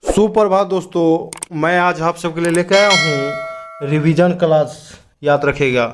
सुप्रभात दोस्तों, मैं आज आप सबके लिए लेकर आया हूँ रिवीजन क्लास। याद रखिएगा,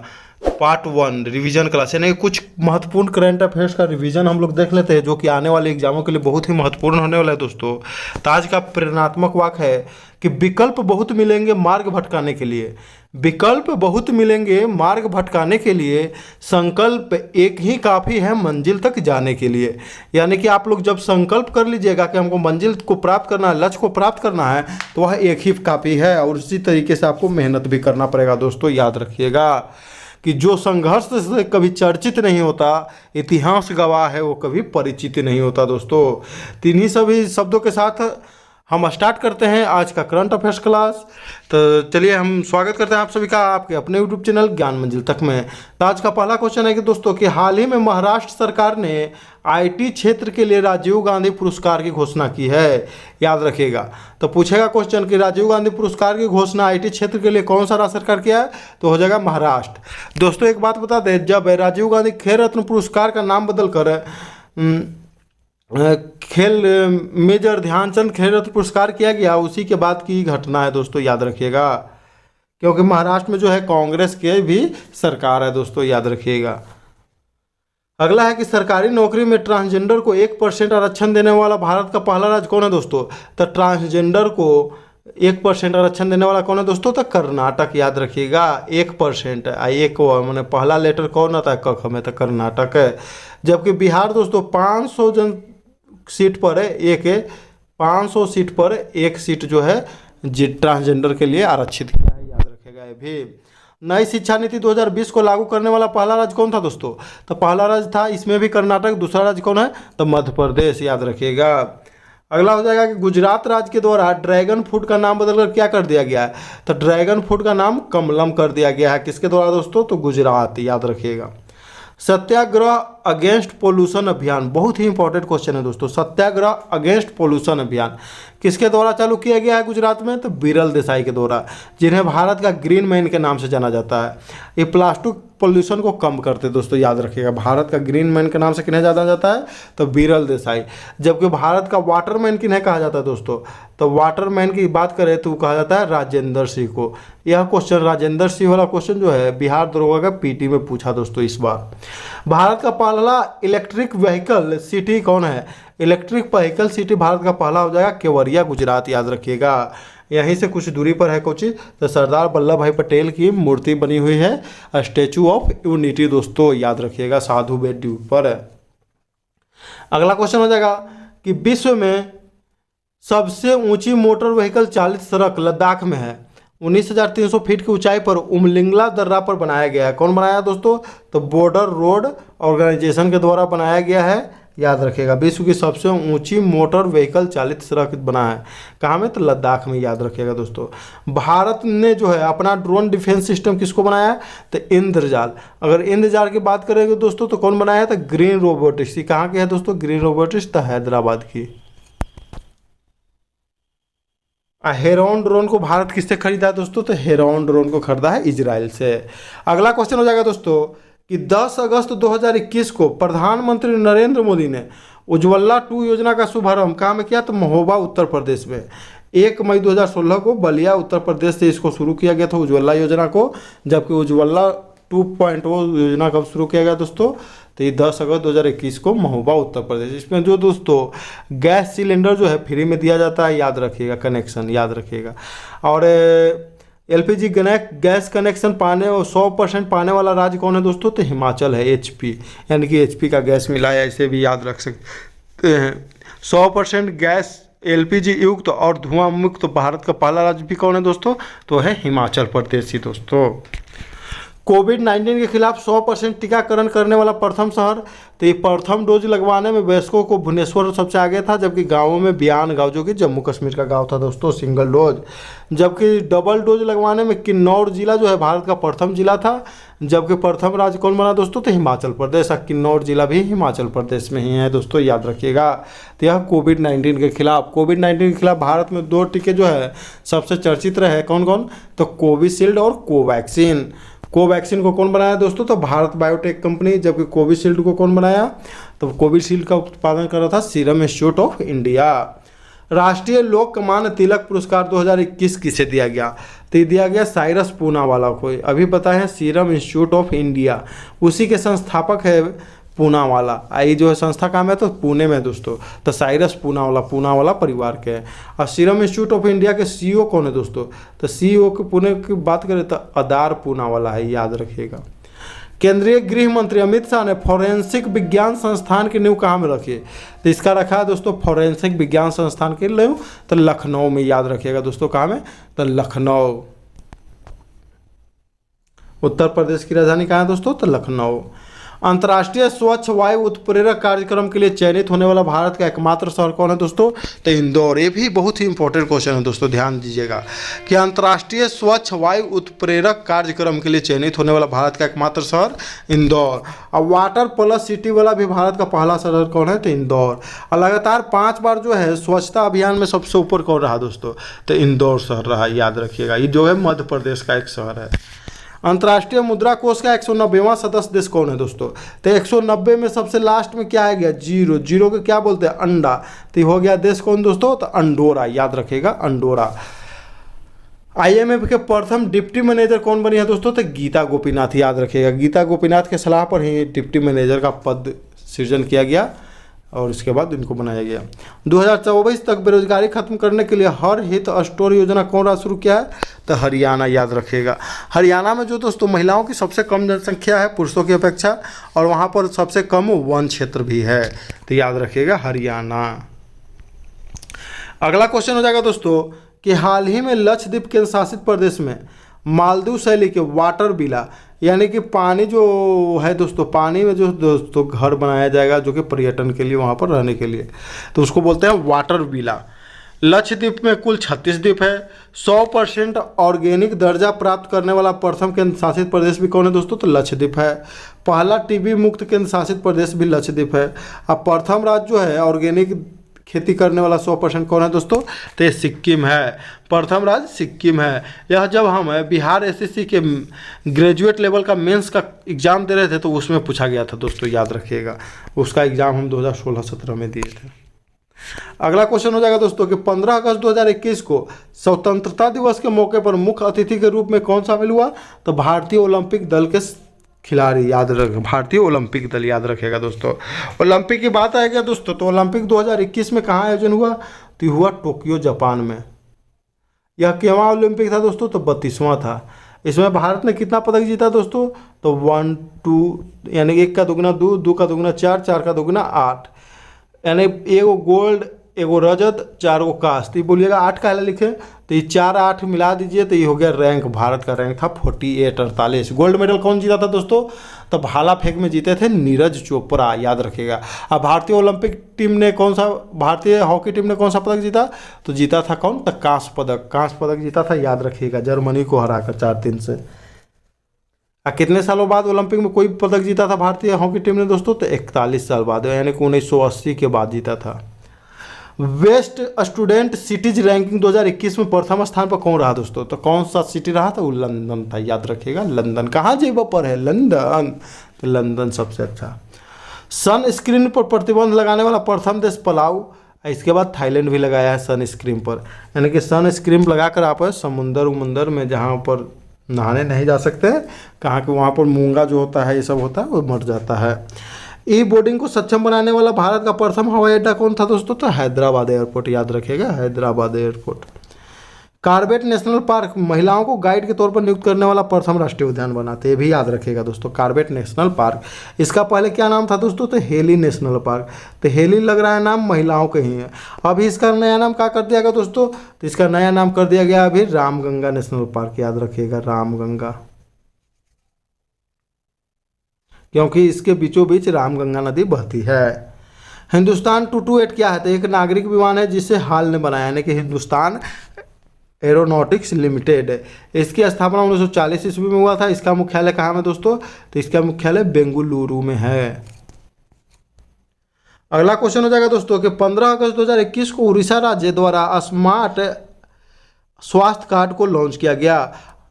पार्ट 1 रिवीजन क्लास, यानी कि कुछ महत्वपूर्ण करंट अफेयर्स का रिवीजन हम लोग देख लेते हैं, जो कि आने वाले एग्जामों के लिए बहुत ही महत्वपूर्ण होने वाला है दोस्तों। तो आज का प्रेरणात्मक वाक्य है कि विकल्प बहुत मिलेंगे मार्ग भटकाने के लिए। विकल्प बहुत मिलेंगे मार्ग भटकाने के लिए, संकल्प एक ही काफ़ी है मंजिल तक जाने के लिए। यानी कि आप लोग जब संकल्प कर लीजिएगा कि हमको मंजिल को प्राप्त करना है, लक्ष्य को प्राप्त करना है, तो वह एक ही काफ़ी है। और उसी तरीके से आपको मेहनत भी करना पड़ेगा दोस्तों। याद रखिएगा कि जो संघर्ष से कभी चर्चित नहीं होता, इतिहास गवाह है वो कभी परिचित नहीं होता दोस्तों। तो इन्हीं सभी शब्दों के साथ हम स्टार्ट करते हैं आज का करंट अफेयर्स क्लास। तो चलिए हम स्वागत करते हैं आप सभी का आपके अपने यूट्यूब चैनल ज्ञान मंजिल तक में। तो आज का पहला क्वेश्चन है कि दोस्तों कि हाल ही में महाराष्ट्र सरकार ने आईटी क्षेत्र के लिए राजीव गांधी पुरस्कार की घोषणा की है। याद रखिएगा, तो पूछेगा क्वेश्चन कि राजीव गांधी पुरस्कार की घोषणा आईटी क्षेत्र के लिए कौन सा राज्य सरकार किया है, तो हो जाएगा महाराष्ट्र। दोस्तों एक बात बता दें, जब राजीव गांधी खेल रत्न पुरस्कार का नाम बदल कर खेल मेजर ध्यानचंद खेल रत्न पुरस्कार किया गया, उसी के बाद की घटना है दोस्तों। याद रखिएगा, क्योंकि महाराष्ट्र में जो है कांग्रेस के भी सरकार है दोस्तों। याद रखिएगा। अगला है कि सरकारी नौकरी में ट्रांसजेंडर को 1% आरक्षण देने वाला भारत का पहला राज्य कौन है दोस्तों। तो ट्रांसजेंडर को 1% आरक्षण देने वाला कौन है दोस्तों, तो कर्नाटक। याद रखिएगा, 1%। एक मैंने पहला लेटर कौन आता है, क में, तो कर्नाटक है। जबकि बिहार दोस्तों 500 सीट पर है, 500 सीट पर एक सीट जो है ट्रांसजेंडर के लिए आरक्षित किया है। याद रखिएगा ये भी। नई शिक्षा नीति 2020 को लागू करने वाला पहला राज्य कौन था दोस्तों, तो पहला राज्य था इसमें भी कर्नाटक। दूसरा राज्य कौन है, तो मध्य प्रदेश। याद रखिएगा। अगला हो जाएगा कि गुजरात राज्य के द्वारा ड्रैगन फ्रूट का नाम बदलकर क्या कर दिया गया है, तो ड्रैगन फ्रूट का नाम कमलम कर दिया गया है। किसके द्वारा दोस्तों, तो गुजरात। याद रखिएगा। सत्याग्रह अगेंस्ट पोल्यूशन अभियान, बहुत ही इंपॉर्टेंट क्वेश्चन है दोस्तों। सत्याग्रह अगेंस्ट पोल्यूशन अभियान किसके द्वारा चालू किया गया है गुजरात में, तो बिरल देसाई के द्वारा, जिन्हें भारत का ग्रीन मैन के नाम से जाना जाता है। ये प्लास्टिक पोल्यूशन को कम करते दोस्तों। याद रखिएगा, भारत का ग्रीन मैन के नाम से किन्हें जाना जाता है, तो बिरल देसाई। जबकि भारत का वाटर मैन किन्हें कहा जाता है दोस्तों, तो वाटर मैन की बात करें तो कहा जाता है राजेंद्र सिंह को। यह क्वेश्चन राजेंद्र सिंह वाला क्वेश्चन जो है बिहार दरोगा का पीटी में पूछा दोस्तों इस बार। भारत का पहला इलेक्ट्रिक व्हीकल सिटी कौन है, इलेक्ट्रिक व्हीकल सिटी भारत का पहला हो जाएगा केवड़िया गुजरात। याद रखिएगा। यहीं से कुछ दूरी पर है कोची, तो सरदार वल्लभ भाई पटेल की मूर्ति बनी हुई है, स्टैचू ऑफ यूनिटी दोस्तों। याद रखिएगा, साधु बेट द्वीप पर है। अगला क्वेश्चन हो जाएगा कि विश्व में सबसे ऊंची मोटर व्हीकल चालित सड़क लद्दाख में है। 19,300 फीट की ऊंचाई पर उमलिंगला दर्रा पर बनाया गया है। कौन बनाया दोस्तों, तो बॉर्डर रोड ऑर्गेनाइजेशन के द्वारा बनाया गया है। याद रखिएगा, विश्व की सबसे ऊंची मोटर व्हीकल चालित सड़क बना है कहाँ में, तो लद्दाख में। याद रखिएगा दोस्तों। भारत ने जो है अपना ड्रोन डिफेंस सिस्टम किसको बनाया है, तो इंद्रजाल। अगर इंद्रजाल की बात करेंगे दोस्तों तो कौन बनाया है, तो ग्रीन रोबोटिक्स। कहाँ की है दोस्तों, ग्रीन रोबोटिक्स, तो हैदराबाद की। हेरॉन ड्रोन को भारत किससे खरीदा है दोस्तों, तो हेरॉन ड्रोन को खरीदा है इजराइल से। अगला क्वेश्चन हो जाएगा दोस्तों कि 10 अगस्त 2021 को प्रधानमंत्री नरेंद्र मोदी ने उज्ज्वला 2 योजना का शुभारंभ कहाँ में किया, तो महोबा उत्तर प्रदेश में। 1 मई 2016 को बलिया उत्तर प्रदेश से इसको शुरू किया गया था उज्ज्वला योजना को। जबकि उज्ज्वला 2.0 योजना कब शुरू किया गया दोस्तों, तो ये 10 अगस्त 2021 को महोबा उत्तर प्रदेश। इसमें जो दोस्तों गैस सिलेंडर जो है फ्री में दिया जाता है। याद रखिएगा, कनेक्शन। याद रखिएगा। और एलपीजी गैस कनेक्शन पाने और 100% पाने वाला राज्य कौन है दोस्तों, तो हिमाचल है। एचपी, यानी कि एचपी का गैस मिला है, ऐसे भी याद रख सकते हैं। 100% गैस एलपीजी युक्त और धुआं मुक्त तो भारत का पहला राज्य भी कौन है दोस्तों, तो है हिमाचल प्रदेश ही दोस्तों। कोविड-19 के खिलाफ 100% टीकाकरण करने वाला प्रथम शहर, तो ये प्रथम डोज लगवाने में वयस्कों को भुवनेश्वर सबसे आगे था। जबकि गांवों में बियान गांव जो कि जम्मू कश्मीर का गांव था दोस्तों, सिंगल डोज। जबकि डबल डोज लगवाने में किन्नौर जिला जो है भारत का प्रथम जिला था। जबकि प्रथम राज्य कौन बना दोस्तों, तो हिमाचल प्रदेश। किन्नौर जिला भी हिमाचल प्रदेश में ही है दोस्तों। याद रखिएगा। तो यह कोविड-19 के खिलाफ भारत में 2 टीके जो है सबसे चर्चित रहे, कौन कौन, तो कोविशील्ड और कोवैक्सीन। कोवैक्सीन को कौन बनाया दोस्तों, तो भारत बायोटेक कंपनी। जबकि कोविशील्ड को कौन बनाया, तो कोविशील्ड का उत्पादन कर रहा था सीरम इंस्टीट्यूट ऑफ इंडिया। राष्ट्रीय लोकमान्य तिलक पुरस्कार 2021 किसे दिया गया? तो ये दिया गया साइरस पूनावाला को। अभी पता है सीरम इंस्टीट्यूट ऑफ इंडिया, उसी के संस्थापक है पूनावाला। ये जो है संस्था काम है तो पुणे में दोस्तों, तो साइरस पूनावाला परिवार के हैं। और सीरम इंस्टीट्यूट ऑफ इंडिया के सीईओ कौन है दोस्तों? तो सीईओ के पुणे की बात करें तो अदार पूनावाला है, याद रखिएगा। केंद्रीय गृह मंत्री अमित शाह ने फोरेंसिक विज्ञान संस्थान की नींव कहाँ में रखी है? तो इसका रखा है दोस्तों फोरेंसिक विज्ञान संस्थान की नींव तो लखनऊ में, याद रखिएगा दोस्तों। कहाँ में? तो लखनऊ। उत्तर प्रदेश की राजधानी कहाँ है दोस्तों? तो लखनऊ। अंतर्राष्ट्रीय स्वच्छ वायु उत्प्रेरक कार्यक्रम के लिए चयनित होने वाला भारत का एकमात्र शहर कौन है दोस्तों? तो इंदौर। ये भी बहुत ही इंपॉर्टेंट क्वेश्चन है दोस्तों, ध्यान दीजिएगा कि अंतर्राष्ट्रीय स्वच्छ वायु उत्प्रेरक कार्यक्रम के लिए चयनित होने वाला भारत का एकमात्र शहर इंदौर। और वाटर प्लस सिटी वाला भी भारत का पहला शहर कौन है? तो इंदौर। और लगातार 5 बार जो है स्वच्छता अभियान में सबसे ऊपर कौन रहा दोस्तों? तो इंदौर शहर रहा, याद रखिएगा। ये जो है मध्य प्रदेश का एक शहर है। अंतर्राष्ट्रीय मुद्रा कोष का 190वां सदस्य देश कौन है दोस्तों? तो 190 में सबसे लास्ट में क्या आ गया? जीरो। जीरो को क्या बोलते हैं? अंडा। तो हो गया देश कौन दोस्तों? तो अंडोरा, याद रखिएगा अंडोरा। IMF के प्रथम डिप्टी मैनेजर कौन बनी है दोस्तों? तो गीता गोपीनाथ, याद रखिएगा। गीता गोपीनाथ के सलाह पर ही डिप्टी मैनेजर का पद सृजन किया गया और इसके बाद इनको बनाया गया। 2024 तक बेरोजगारी खत्म करने के लिए हर हित स्टोर योजना कौन राज शुरू किया है? तो हरियाणा, याद रखिएगा। हरियाणा में जो दोस्तों महिलाओं की सबसे कम जनसंख्या है पुरुषों की अपेक्षा, और वहाँ पर सबसे कम वन क्षेत्र भी है, तो याद रखिएगा हरियाणा। अगला क्वेश्चन हो जाएगा दोस्तों कि हाल ही में लक्षद्वीप केंद्र शासित प्रदेश में मालदीव शैली के वाटर विला, यानी कि पानी जो है दोस्तों, पानी में जो दोस्तों घर बनाया जाएगा जो कि पर्यटन के लिए, वहाँ पर रहने के लिए, तो उसको बोलते हैं वाटर विला। लक्षद्वीप में कुल 36 द्वीप है। 100% ऑर्गेनिक दर्जा प्राप्त करने वाला प्रथम केंद्र शासित प्रदेश भी कौन है दोस्तों? तो लक्षद्वीप है। पहला टीबी मुक्त केंद्र शासित प्रदेश भी लक्षद्वीप है। अब प्रथम राज्य जो है ऑर्गेनिक खेती करने वाला 100% कौन है दोस्तों? तो ये सिक्किम है। प्रथम राज्य सिक्किम है। यह जब हम बिहार SSC के ग्रेजुएट लेवल का मेंस का एग्ज़ाम दे रहे थे तो उसमें पूछा गया था दोस्तों, याद रखिएगा। उसका एग्ज़ाम हम 2016-17 में दिए थे। अगला क्वेश्चन हो जाएगा दोस्तों कि 15 अगस्त 2021 को स्वतंत्रता दिवस के मौके पर मुख्य अतिथि के रूप में कौन शामिल हुआ? तो भारतीय ओलंपिक दल के खिलाड़ी, याद रख, भारतीय ओलंपिक दल, याद रखेगा दोस्तों। ओलंपिक की बात आएगा दोस्तों तो ओलंपिक 2021 में कहाँ आयोजन हुआ? तो हुआ टोक्यो, जापान में। यह कितवां ओलंपिक था दोस्तों? तो 32वां था। इसमें भारत ने कितना पदक जीता दोस्तों? तो 1 2, यानी 1 का दुगना 2, 2 का दुगना 4, 4 का दुगना 8, यानी एगो गोल्ड, एगो रजत, 4 गो कांस्य। तो बोलिएगा 8 का लिखे, तो ये 4 8 मिला दीजिए तो ये हो गया रैंक। भारत का रैंक था 48। गोल्ड मेडल कौन जीता था दोस्तों? तो भाला फेंक में जीते थे नीरज चोपड़ा, याद रखिएगा। अब भारतीय ओलंपिक टीम ने कौन सा, भारतीय हॉकी टीम ने कौन सा पदक जीता? तो जीता था कौन? तो कांस्य पदक। कांस्य पदक जीता था, याद रखिएगा, जर्मनी को हराकर 4-3 से। कितने सालों बाद ओलंपिक में कोई पदक जीता था भारतीय हॉकी टीम ने दोस्तों? तो 41 साल बाद, यानी कि 1980 के बाद जीता था। वेस्ट स्टूडेंट सिटीज रैंकिंग 2021 में प्रथम स्थान पर कौन रहा दोस्तों? तो कौन सा सिटी रहा था? वो लंदन था, याद रखिएगा लंदन। कहाँ जेब पर है? लंदन। तो लंदन सबसे अच्छा। सन स्क्रीन पर प्रतिबंध लगाने वाला प्रथम देश पलाऊ, इसके बाद थाईलैंड भी लगाया है सन स्क्रीन पर, यानी कि सन स्क्रीन लगाकर आप समुंदर में जहाँ पर नहाने नहीं जा सकते, कहाँ के वहाँ पर मूंगा जो होता है, ये सब होता है, वो मर जाता है। ई बोर्डिंग को सक्षम बनाने वाला भारत का प्रथम हवाई अड्डा कौन था दोस्तों? तो हैदराबाद एयरपोर्ट, याद रखिएगा Hyderabad airport. Corbett national park महिलाओं को गाइड के तौर पर नियुक्त करने वाला प्रथम राष्ट्रीय उद्यान बनाते, ये भी याद रखिएगा दोस्तों, कार्बेट नेशनल पार्क। इसका पहले क्या नाम था दोस्तों? तो हेली नेशनल पार्क। तो हेली लग रहा है नाम महिलाओं के ही है। अभी इसका नया नाम क्या कर दिया गया दोस्तों? तो इसका नया नाम कर दिया गया अभी रामगंगा नेशनल पार्क, याद रखिएगा रामगंगा, क्योंकि इसके बीचों बीच रामगंगा नदी बहती है। हिंदुस्तान 228 क्या है? तो एक नागरिक विमान है जिसे हाल ने बनाया, यानी कि हिंदुस्तान एरोनॉटिक्स लिमिटेड। इसकी स्थापना 1940 ईस्वी में हुआ था। इसका मुख्यालय कहाँ में दोस्तों? तो इसका मुख्यालय बेंगलुरु में है। अगला क्वेश्चन हो जाएगा दोस्तों कि 15 अगस्त 2021 को उड़ीसा राज्य द्वारा स्मार्ट स्वास्थ्य कार्ड को लॉन्च किया गया।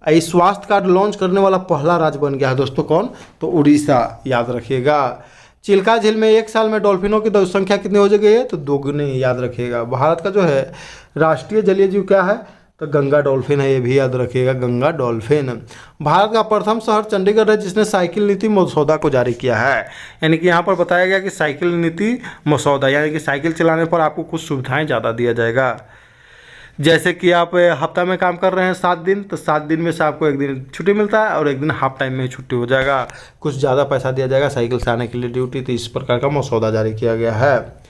इस स्वास्थ्य कार्ड लॉन्च करने वाला पहला राज्य बन गया है दोस्तों, कौन? तो उड़ीसा, याद रखिएगा। चिल्का झील में एक साल में डॉल्फिनों की संख्या कितनी हो गई है? तो दोगुनी, याद रखिएगा। भारत का जो है राष्ट्रीय जलीय जीव क्या है? तो गंगा डॉल्फिन है, ये भी याद रखिएगा, गंगा डॉल्फिन। भारत का प्रथम शहर चंडीगढ़ है जिसने साइकिल नीति मसौदा को जारी किया है। यानी कि यहाँ पर बताया गया कि साइकिल नीति मसौदा, यानी कि साइकिल चलाने पर आपको कुछ सुविधाएं ज़्यादा दिया जाएगा। जैसे कि आप हफ्ता में काम कर रहे हैं 7 दिन, तो 7 दिन में से आपको 1 दिन छुट्टी मिलता है और 1 दिन हाफ टाइम में ही छुट्टी हो जाएगा, कुछ ज़्यादा पैसा दिया जाएगा साइकिल से आने के लिए ड्यूटी। तो इस प्रकार का मसौदा जारी किया गया है।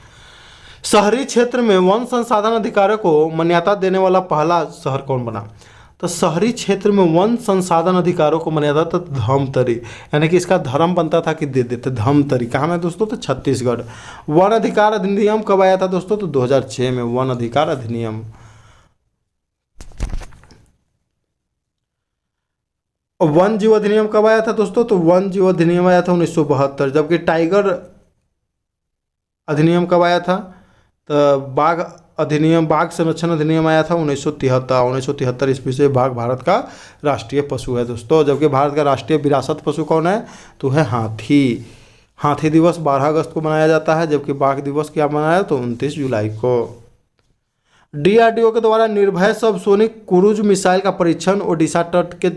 शहरी क्षेत्र में वन संसाधन अधिकारियों को मान्यता देने वाला पहला शहर कौन बना? तो शहरी क्षेत्र में वन संसाधन अधिकारियों को मान्यता तो धमतरी, यानी कि इसका धर्म बनता था कि दे देते धमतरी। कहाँ में दोस्तों? तो छत्तीसगढ़। वन अधिकार अधिनियम कब आया था दोस्तों? तो 2006 में वन अधिकार अधिनियम। वन जीव अधिनियम कब आया था दोस्तों? तो वन जीव अधिनियम आया था 1972। जबकि टाइगर अधिनियम कब आया था? तो बाघ अधिनियम, बाघ संरक्षण अधिनियम आया था 1973 ईस्वी से। बाघ भारत का राष्ट्रीय पशु है दोस्तों। जबकि भारत का राष्ट्रीय विरासत पशु कौन है? तो है हाथी। हाथी दिवस 12 अगस्त को मनाया जाता है। जबकि बाघ दिवस क्या मनाया? तो 29 जुलाई को। DRDO के द्वारा निर्भय सबसोनिक क्रूज मिसाइल का परीक्षण ओडिशा तट के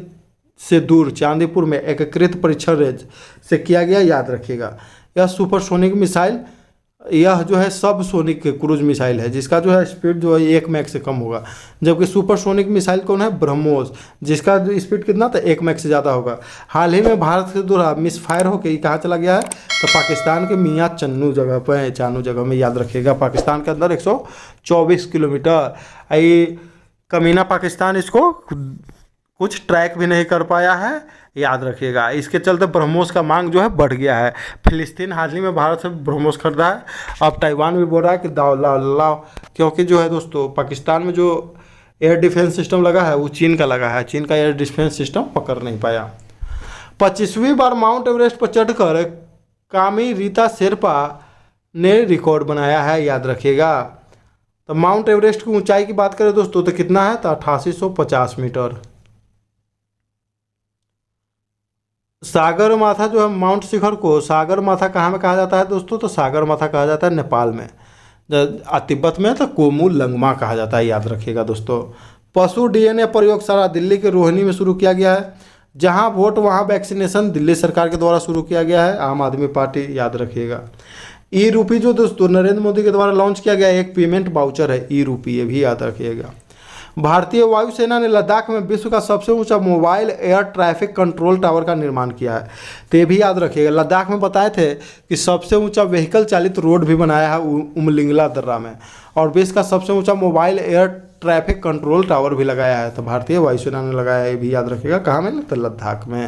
से दूर चांदीपुर में एकीकृत परीक्षण रेंज से किया गया, याद रखिएगा। यह सुपरसोनिक मिसाइल, यह जो है सब सोनिक क्रूज मिसाइल है जिसका जो है स्पीड जो है 1 मैक से कम होगा। जबकि सुपरसोनिक मिसाइल कौन है? ब्रह्मोस, जिसका स्पीड कितना था? 1 मैक से ज़्यादा होगा। हाल ही में भारत से द्वारा मिसफायर होकर कहाँ चला गया है? तो पाकिस्तान के मियाँ चन्नू जगह पर, चानू जगह में, याद रखिएगा। पाकिस्तान के अंदर 124 किलोमीटर। ये कमीना पाकिस्तान इसको कुछ ट्रैक भी नहीं कर पाया है, याद रखिएगा। इसके चलते ब्रह्मोस का मांग जो है बढ़ गया है। फिलिस्तीन हाल ही में भारत से ब्रह्मोस खरीदा है। अब ताइवान भी बोल रहा है कि लाओ, क्योंकि जो है दोस्तों पाकिस्तान में जो एयर डिफेंस सिस्टम लगा है वो चीन का लगा है। चीन का एयर डिफेंस सिस्टम पकड़ नहीं पाया। 25वीं बार माउंट एवरेस्ट पर चढ़कर कामी रीता शेरपा ने रिकॉर्ड बनाया है, याद रखिएगा। तो माउंट एवरेस्ट की ऊंचाई की बात करें दोस्तों तो कितना है? तो 8850 मीटर। सागर माथा जो है माउंट शिखर को सागर माथा कहाँ में कहा जाता है दोस्तों? तो सागर माथा कहा जाता है नेपाल में। तिब्बत में तो कोमू लंगमा कहा जाता है, याद रखिएगा दोस्तों। पशु DNA प्रयोगशाला दिल्ली के रोहिणी में शुरू किया गया है। जहां वोट वहां वैक्सीनेशन दिल्ली सरकार के द्वारा शुरू किया गया है, आम आदमी पार्टी, याद रखिएगा। ई रूपी जो दोस्तों नरेंद्र मोदी के द्वारा लॉन्च किया गया एक पेमेंट वाउचर है, ई रूपी, ये भी याद रखिएगा। भारतीय वायुसेना ने लद्दाख में विश्व का सबसे ऊंचा mobile air traffic control tower का निर्माण किया है। तो ये भी याद रखिएगा। लद्दाख में बताए थे कि सबसे ऊंचा व्हीकल चालित रोड भी बनाया है उमलिंगला दर्रा में, और विश्व का सबसे ऊंचा mobile air traffic control tower भी लगाया है। तो भारतीय वायुसेना ने लगाया है, ये भी याद रखिएगा। कहाँ में? तो लद्दाख में।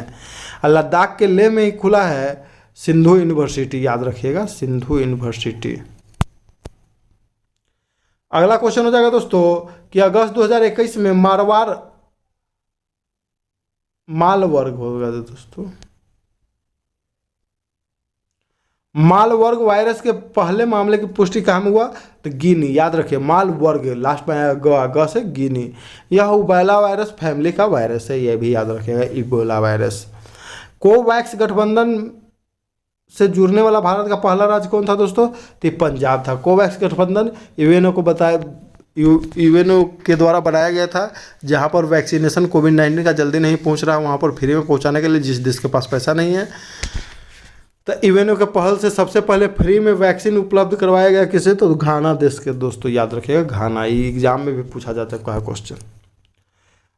और लद्दाख के लेह में ही खुला है सिंधु यूनिवर्सिटी, याद रखिएगा, सिंधु यूनिवर्सिटी। अगला क्वेश्चन हो जाएगा दोस्तों कि अगस्त 2021 में मालवर्ग होगा दोस्तों। मालवर्ग वायरस के पहले मामले की पुष्टि कहाँ में हुआ? तो गिनी, याद रखिए। मालवर्ग लास्ट में आया ग से गिनी। यह इबोला वायरस फैमिली का वायरस है, यह भी याद रखिएगा, इबोला वायरस। कोवैक्स गठबंधन से जुड़ने वाला भारत का पहला राज्य कौन था दोस्तों? तो पंजाब था। कोवैक्स गठबंधन यूएनओ को बताया, यूएनओ के द्वारा बनाया गया था, जहां पर वैक्सीनेशन कोविड-19 का जल्दी नहीं पहुंच रहा है वहां पर फ्री में पहुंचाने के लिए, जिस देश के पास पैसा नहीं है। तो यूएनओ के पहल से सबसे पहले फ्री में वैक्सीन उपलब्ध करवाया गया किसे? तो घाना देश के दोस्तों, याद रखिएगा, घाना। ये एग्जाम में भी पूछा जा सकता है क्वेश्चन।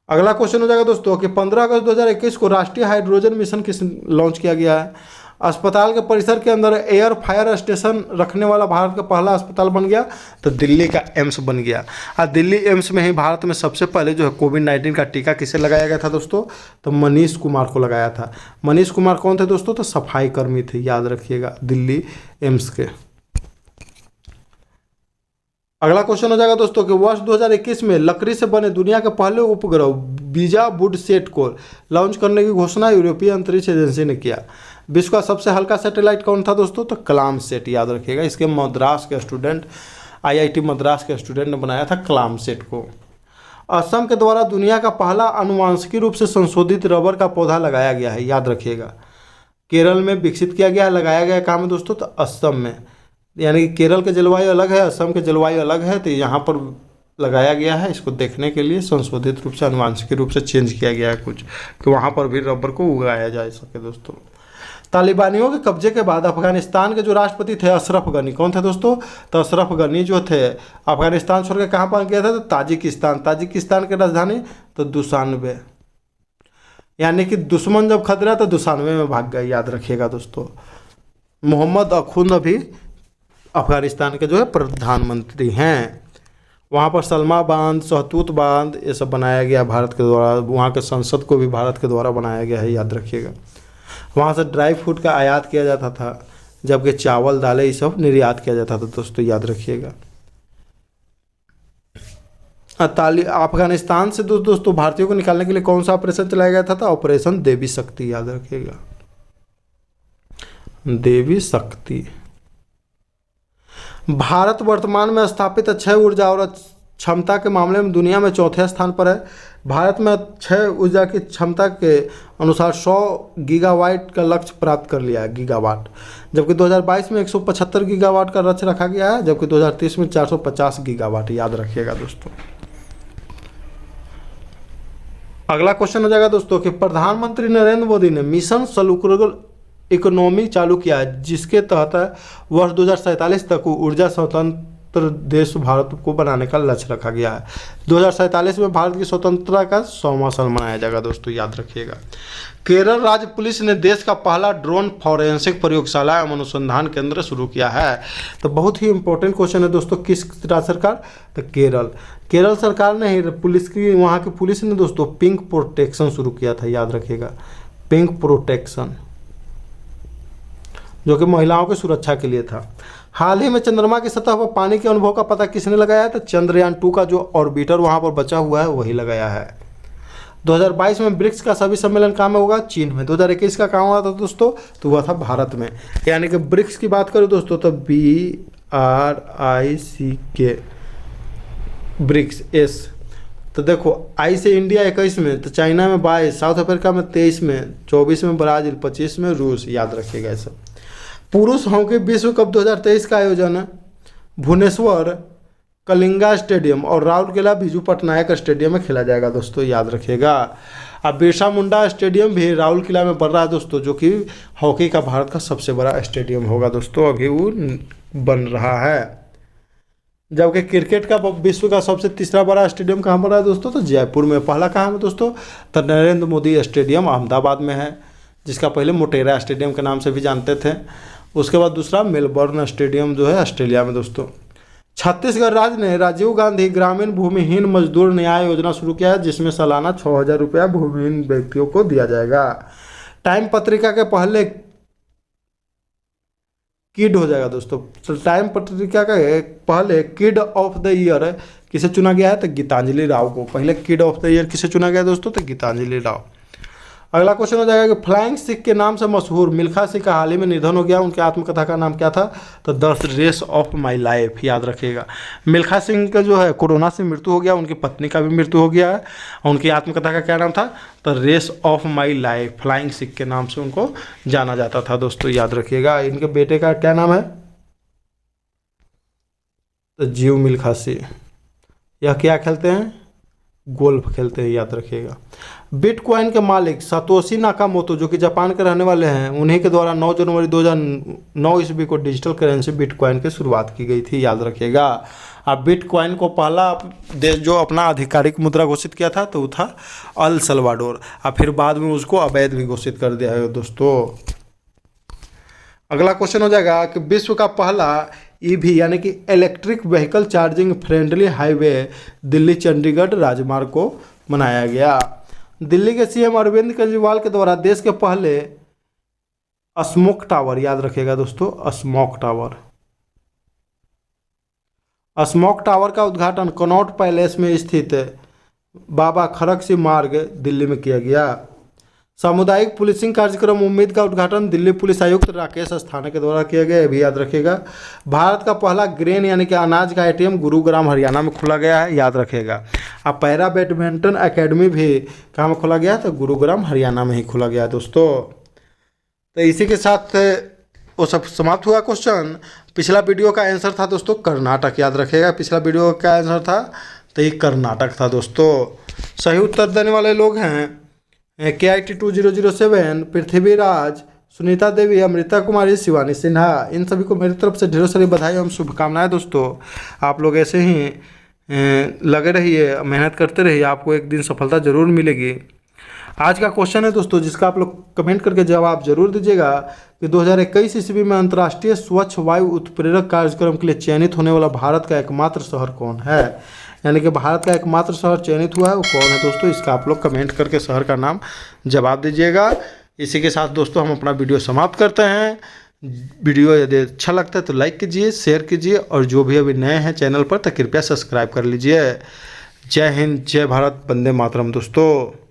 अगला क्वेश्चन हो जाएगा दोस्तों कि 15 अगस्त 2021 को राष्ट्रीय हाइड्रोजन मिशन किस लॉन्च किया गया है? अस्पताल के परिसर के अंदर एयर फायर स्टेशन रखने वाला भारत का पहला अस्पताल बन गया, तो दिल्ली का एम्स बन गया। और दिल्ली एम्स में ही भारत में सबसे पहले जो है कोविड-19 का टीका किसे लगाया गया था दोस्तों? तो मनीष कुमार को लगाया था। मनीष कुमार कौन थे दोस्तों? तो सफाई कर्मी थे, याद रखिएगा, दिल्ली एम्स के। अगला क्वेश्चन हो जाएगा दोस्तों कि वर्ष 2021 में लकड़ी से बने दुनिया के पहले उपग्रह बीजा वुड सेट को लॉन्च करने की घोषणा यूरोपीय अंतरिक्ष एजेंसी ने किया। विश्व का सबसे हल्का सैटेलाइट कौन था दोस्तों? तो कलाम सेट, याद रखिएगा। इसके मद्रास के स्टूडेंट, IIT मद्रास के स्टूडेंट ने बनाया था कलाम सेट को। असम के द्वारा दुनिया का पहला आनुवांशिकी रूप से संशोधित रबर का पौधा लगाया गया है, याद रखिएगा। केरल में विकसित किया गया है, लगाया गया काम है दोस्तों, तो असम में। यानी कि केरल के जलवायु अलग है, असम के जलवायु अलग है, तो यहाँ पर लगाया गया है। इसको देखने के लिए संशोधित रूप से आनुवांशिक रूप से चेंज किया गया है कुछ, कि वहाँ पर भी रबर को उगाया जा सके दोस्तों। तालिबानियों के कब्जे के बाद अफगानिस्तान के जो राष्ट्रपति थे अशरफ गनी, कौन थे दोस्तों? तो अशरफ गनी जो थे अफगानिस्तान छोड़ के कहाँ पर गए थे? तो ताजिकिस्तान की राजधानी तो दुशानबे। यानी कि दुश्मन जब खतरा तो दुशानबे में भाग गए, याद रखिएगा दोस्तों। मोहम्मद अखुंद अभी अफगानिस्तान के जो है प्रधानमंत्री हैं। वहाँ पर सलमा बांध, सहतूत बांध, ये सब बनाया गया भारत के द्वारा। वहाँ के संसद को भी भारत के द्वारा बनाया गया है, याद रखिएगा। वहाँ से ड्राई फ्रूट का आयात किया जाता था, जबकि चावल दालें ये सब निर्यात किया जाता था दोस्तों, याद रखिएगा। अफगानिस्तान से दोस्तों भारतीयों को निकालने के लिए कौन सा ऑपरेशन चलाया गया था? ऑपरेशन देवी शक्ति, याद रखिएगा, देवी शक्ति। भारत वर्तमान में स्थापित अक्षय ऊर्जा और क्षमता के मामले में दुनिया में चौथे स्थान पर है। भारत में अक्षय ऊर्जा की क्षमता के अनुसार 100 गीगावाट का लक्ष्य प्राप्त कर लिया है, गीगावाट, जबकि 2022 में 175 गीगावाट का लक्ष्य रखा गया है, जबकि 2030 में 450 गीगावाट, याद रखिएगा दोस्तों। अगला क्वेश्चन हो जाएगा दोस्तों कि प्रधानमंत्री नरेंद्र मोदी ने मिशन सर्कुलर इकोनॉमी चालू किया है, जिसके तहत वर्ष 2047 तक ऊर्जा स्वतंत्र देश भारत को बनाने का लक्ष्य रखा गया है। 2047 में भारत की स्वतंत्रता का 100वां साल मनाया जाएगा दोस्तों, याद रखिएगा। केरल राज्य पुलिस ने देश का पहला ड्रोन फॉरेंसिक प्रयोगशाला एवं अनुसंधान केंद्र शुरू किया है। तो बहुत ही इंपॉर्टेंट क्वेश्चन है दोस्तों, किस राज्य सरकार? तो केरल सरकार ने पुलिस की, वहाँ की पुलिस ने दोस्तों पिंक प्रोटेक्शन शुरू किया था, याद रखिएगा, पिंक प्रोटेक्शन, जो कि महिलाओं की सुरक्षा के लिए था। हाल ही में चंद्रमा की सतह पर पानी के अनुभव का पता किसने लगाया है? तो चंद्रयान 2 का जो ऑर्बिटर वहां पर बचा हुआ है वही लगाया है। 2022 में ब्रिक्स का सभी सम्मेलन कहाँ में होगा? चीन में। 2021 का कहाँ हुआ था दोस्तों? तो हुआ था भारत में। यानी कि ब्रिक्स की बात करें दोस्तों तो BRICK, ब्रिक्स एस। तो देखो आई से इंडिया 21 में, तो चाइना में 22, साउथ अफ्रीका में 23 में, 24 में ब्राज़ील, 25 में रूस, याद रखिएगा ये सब। पुरुष हॉकी विश्व कप 2023 का आयोजन भुवनेश्वर कलिंगा स्टेडियम और राउरकेला बिजू पटनायक स्टेडियम में खेला जाएगा दोस्तों, याद रखिएगा। अब बिरसा मुंडा स्टेडियम भी राउरकेला में बन रहा है दोस्तों, जो कि हॉकी का भारत का सबसे बड़ा स्टेडियम होगा दोस्तों, अभी वो बन रहा है। जबकि क्रिकेट का विश्व का सबसे तीसरा बड़ा स्टेडियम कहाँ बन रहा है दोस्तों? तो जयपुर में। पहला कहाँ है दोस्तों? तो नरेंद्र मोदी स्टेडियम अहमदाबाद में है, जिसका पहले मोटेरा स्टेडियम के नाम से भी जानते थे। उसके बाद दूसरा मेलबर्न स्टेडियम जो है ऑस्ट्रेलिया में दोस्तों। छत्तीसगढ़ राज्य ने राजीव गांधी ग्रामीण भूमिहीन मजदूर न्याय योजना शुरू किया है, जिसमें सालाना 6,000 रुपया भूमिहीन व्यक्तियों को दिया जाएगा। टाइम पत्रिका के पहले किड हो जाएगा दोस्तों। तो टाइम पत्रिका का पहले किड ऑफ द ईयर किसे चुना गया है? तो गीतांजलि राव को पहले किड ऑफ द ईयर किसे चुना गया दोस्तों? तो गीतांजलि राव। अगला क्वेश्चन हो जाएगा कि फ्लाइंग सिख के नाम से मशहूर मिल्खा सिंह का हाल ही में निधन हो गया, उनकी आत्मकथा का नाम क्या था? तो the race of my life, याद रखिएगा। मिल्खा सिंह का जो है कोरोना से मृत्यु हो गया, उनकी पत्नी का भी मृत्यु हो गया है। उनकी आत्मकथा का क्या नाम था? तो race of my life, flying Sikh के नाम से उनको जाना जाता था दोस्तों, याद रखिएगा। इनके बेटे का क्या नाम है? तो जीव मिल्खा सिंह। यह क्या खेलते हैं? गोल्फ खेलते हैं, याद रखिएगा। बिटकॉइन के मालिक सातोशी नाकामोतो, जो कि जापान के रहने वाले हैं, उन्हीं के द्वारा 9 जनवरी 2009 ईस्वी को डिजिटल करेंसी बिटकॉइन की शुरुआत की गई थी, याद रखिएगा। अब बिटकॉइन को पहला देश जो अपना आधिकारिक मुद्रा घोषित किया था तो वो था अल सल्वाडोर, और फिर बाद में उसको अवैध भी घोषित कर दिया है दोस्तों। अगला क्वेश्चन हो जाएगा कि विश्व का पहला ईवी यानी कि electric vehicle charging friendly highway Delhi Chandigarh राजमार्ग को बनाया गया। दिल्ली के सीएम अरविंद केजरीवाल के द्वारा देश के पहले स्मोक टावर, याद रखिएगा दोस्तों, स्मोक टावर का उद्घाटन कनॉट पैलेस में स्थित बाबा खड़क सिंह मार्ग दिल्ली में किया गया। सामुदायिक पुलिसिंग कार्यक्रम उम्मीद का उद्घाटन दिल्ली पुलिस आयुक्त राकेश अस्थाना के द्वारा किया गया, ये भी याद रखिएगा। भारत का पहला ग्रेन यानी कि अनाज का एटीएम गुरुग्राम हरियाणा में खोला गया है, याद रखिएगा। अब पैरा बैडमिंटन एकेडमी भी कहाँ में खोला गया? तो गुरुग्राम हरियाणा में ही खोला गया दोस्तों। तो इसी के साथ वो सब समाप्त हुआ क्वेश्चन। पिछला वीडियो का आंसर था दोस्तों कर्नाटक, याद रखिएगा। पिछला वीडियो का आंसर था तो ये कर्नाटक था दोस्तों। सही उत्तर देने वाले लोग हैं KIT 2007, पृथ्वीराज, सुनीता देवी, अमृता कुमारी, शिवानी सिन्हा। इन सभी को मेरी तरफ से ढेरों सारी बधाई एवं शुभकामनाएं दोस्तों। आप लोग ऐसे ही लगे रहिए, मेहनत करते रहिए, आपको एक दिन सफलता जरूर मिलेगी। आज का क्वेश्चन है दोस्तों, जिसका आप लोग कमेंट करके जवाब जरूर दीजिएगा कि 2021 ईस्वी में अंतर्राष्ट्रीय स्वच्छ वायु उत्प्रेरक कार्यक्रम के लिए चयनित होने वाला भारत का एकमात्र शहर कौन है। यानी कि भारत का एकमात्र शहर चयनित हुआ है, वो कौन है दोस्तों, इसका आप लोग कमेंट करके शहर का नाम जवाब दीजिएगा। इसी के साथ दोस्तों हम अपना वीडियो समाप्त करते हैं। वीडियो यदि अच्छा लगता है तो लाइक कीजिए, शेयर कीजिए, और जो भी अभी नए हैं चैनल पर तो कृपया सब्सक्राइब कर लीजिए। जय हिंद, जय भारत, वंदे मातरम दोस्तों।